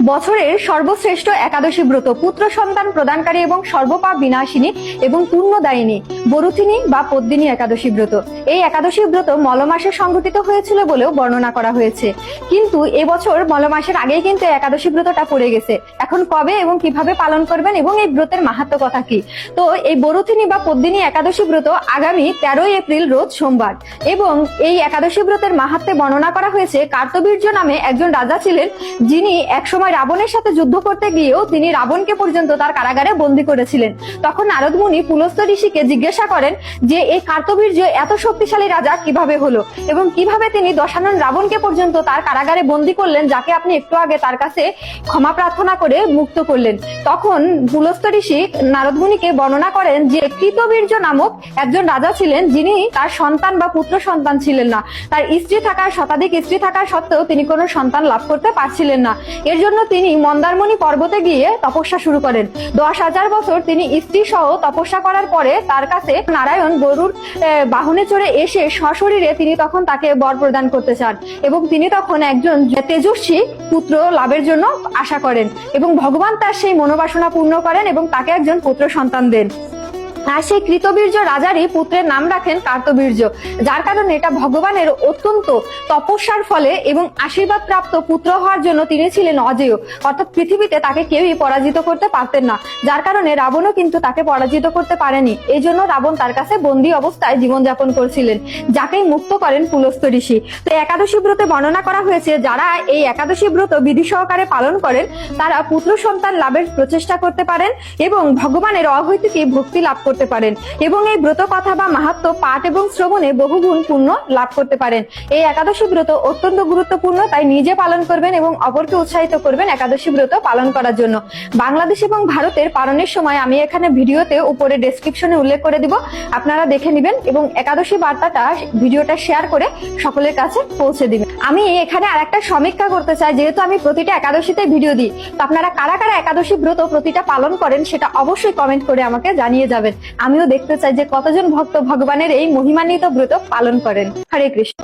বছরের সর্বশ্রেষ্ঠ একাদশী ব্রত, পুত্র সন্তান প্রদানকারী এবং সর্বপাপ বিনাশিনী এবং পুণ্যদায়িনী বরুথিনী বা পদ্মিনী একাদশী ব্রত। এই একাদশী ব্রত মল মাসে সংঘটিত হয়েছিল বলেও বর্ণনা করা হয়েছে, কিন্তু এবছর মল মাসের আগেই কিন্তু একাদশী ব্রতটা পড়ে গেছে। এখন কবে এবং কিভাবে পালন করবেন এবং এই ব্রতের মাহাত্ম্য কথা কি? তো এই বরুথিনী বা পদ্মিনী একাদশী ব্রত আগামী 13 এপ্রিল রোজ সোমবার, এবং এই একাদশী ব্রতের মাহাত্ম্যে বর্ণনা করা হয়েছে কার্তবীর্য নামে একজন রাজা ছিলেন, যিনি একসময় রাবণের সাথে যুদ্ধ করতে গিয়েও তিনি রাবণকে পর্যন্ত তার কারাগারে বন্দী করেছিলেন। তখন নারদ মুনি পুলস্ত্য ঋষিকে জিজ্ঞাসা করেন যে এই কার্তবীর্য এত শক্তিশালী রাজা কিভাবে হলো এবং কিভাবে তিনি দশানন রাবণকে পর্যন্ত তার কারাগারে বন্দী করলেন, যাকে আপনি একটু আগে তার কাছে ক্ষমা প্রার্থনা করে মুক্ত করলেন। তখন পুলস্ত্য ঋষি নারদ মুনিকে বর্ণনা করেন যে কৃতবীর্য নামক একজন রাজা ছিলেন, যিনি তার সন্তান বা পুত্র সন্তান ছিলেন না। তার স্ত্রী থাকার শতাধিক স্ত্রী থাকার সত্ত্বেও তিনি কোনো সন্তান লাভ করতে পারছিলেন না। এর জন্য তিনি মন্দারমণি পর্বতে গিয়ে তপস্যা শুরু করেন। 10,000 বছর তিনি স্ত্রী সহ তপস্যা করার পরে তার কাছে নারায়ণ গরুর বাহনে চড়ে এসে সশরীরে তিনি তখন তাকে বর প্রদান করতে চান, এবং তিনি তখন একজন তেজস্বী পুত্র লাভের জন্য আশা করেন, এবং ভগবান তার সেই মনোবাসনা পূর্ণ করেন এবং তাকে একজন পুত্র সন্তান দেন। আর সেই কৃতবীর্য রাজারই পুত্রের নাম রাখেন কার্তবীর্য, যার কারণে এটা ভগবানের অত্যন্ত তপস্যার ফলে এবং আশীর্বাদ প্রাপ্ত পুত্র হওয়ার জন্য তিনি ছিলেন অজেয়, অর্থাৎ পৃথিবীতে তাকে কেউই পরাজিত করতে পারতেন না। যার কারণে রাবণও কিন্তু তাকে পরাজিত করতে পারেনি। এই জন্য রাবণ তার কাছে বন্দী অবস্থায় জীবনযাপন করছিলেন, যাকেই মুক্ত করেন পুলস্ত্য ঋষি। তো একাদশী ব্রতে বর্ণনা করা হয়েছে যারা এই একাদশী ব্রত বিধি সহকারে পালন করেন তারা পুত্র সন্তান লাভের প্রচেষ্টা করতে পারেন এবং ভগবানের অহৈতুকী ভক্তি লাভ করতে পারেন, এবং এই ব্রত কথা বা মাহাত্ম্য পাঠ এবং শ্রবণে বহুগুণ পুণ্য লাভ করতে পারেন। এই একাদশী ব্রত অত্যন্ত গুরুত্বপূর্ণ, তাই নিজে পালন করবেন এবং অপরকে উৎসাহিত করবেন একাদশী ব্রত পালন করার জন্য। বাংলাদেশ এবং ভারতের পালনের সময় আমি এখানে ভিডিওতে উপরে ডেসক্রিপশনে উল্লেখ করে দিব, আপনারা দেখে নেবেন এবং একাদশী বার্তাটা ভিডিওটা শেয়ার করে সকলের কাছে পৌঁছে দিবেন। আমি এখানে আরেকটা সমীক্ষা করতে চাই, যেহেতু আমি প্রতিটা একাদশীতে ভিডিও দিই, তো আপনারা কারা কারা একাদশী ব্রত প্রতিটা পালন করেন সেটা অবশ্যই কমেন্ট করে আমাকে জানিয়ে যাবেন। আমিও দেখতে চাই যে কতজন ভক্ত ভগবানের এই মহিমান্বিত ব্রত পালন করেন। হরে কৃষ্ণ।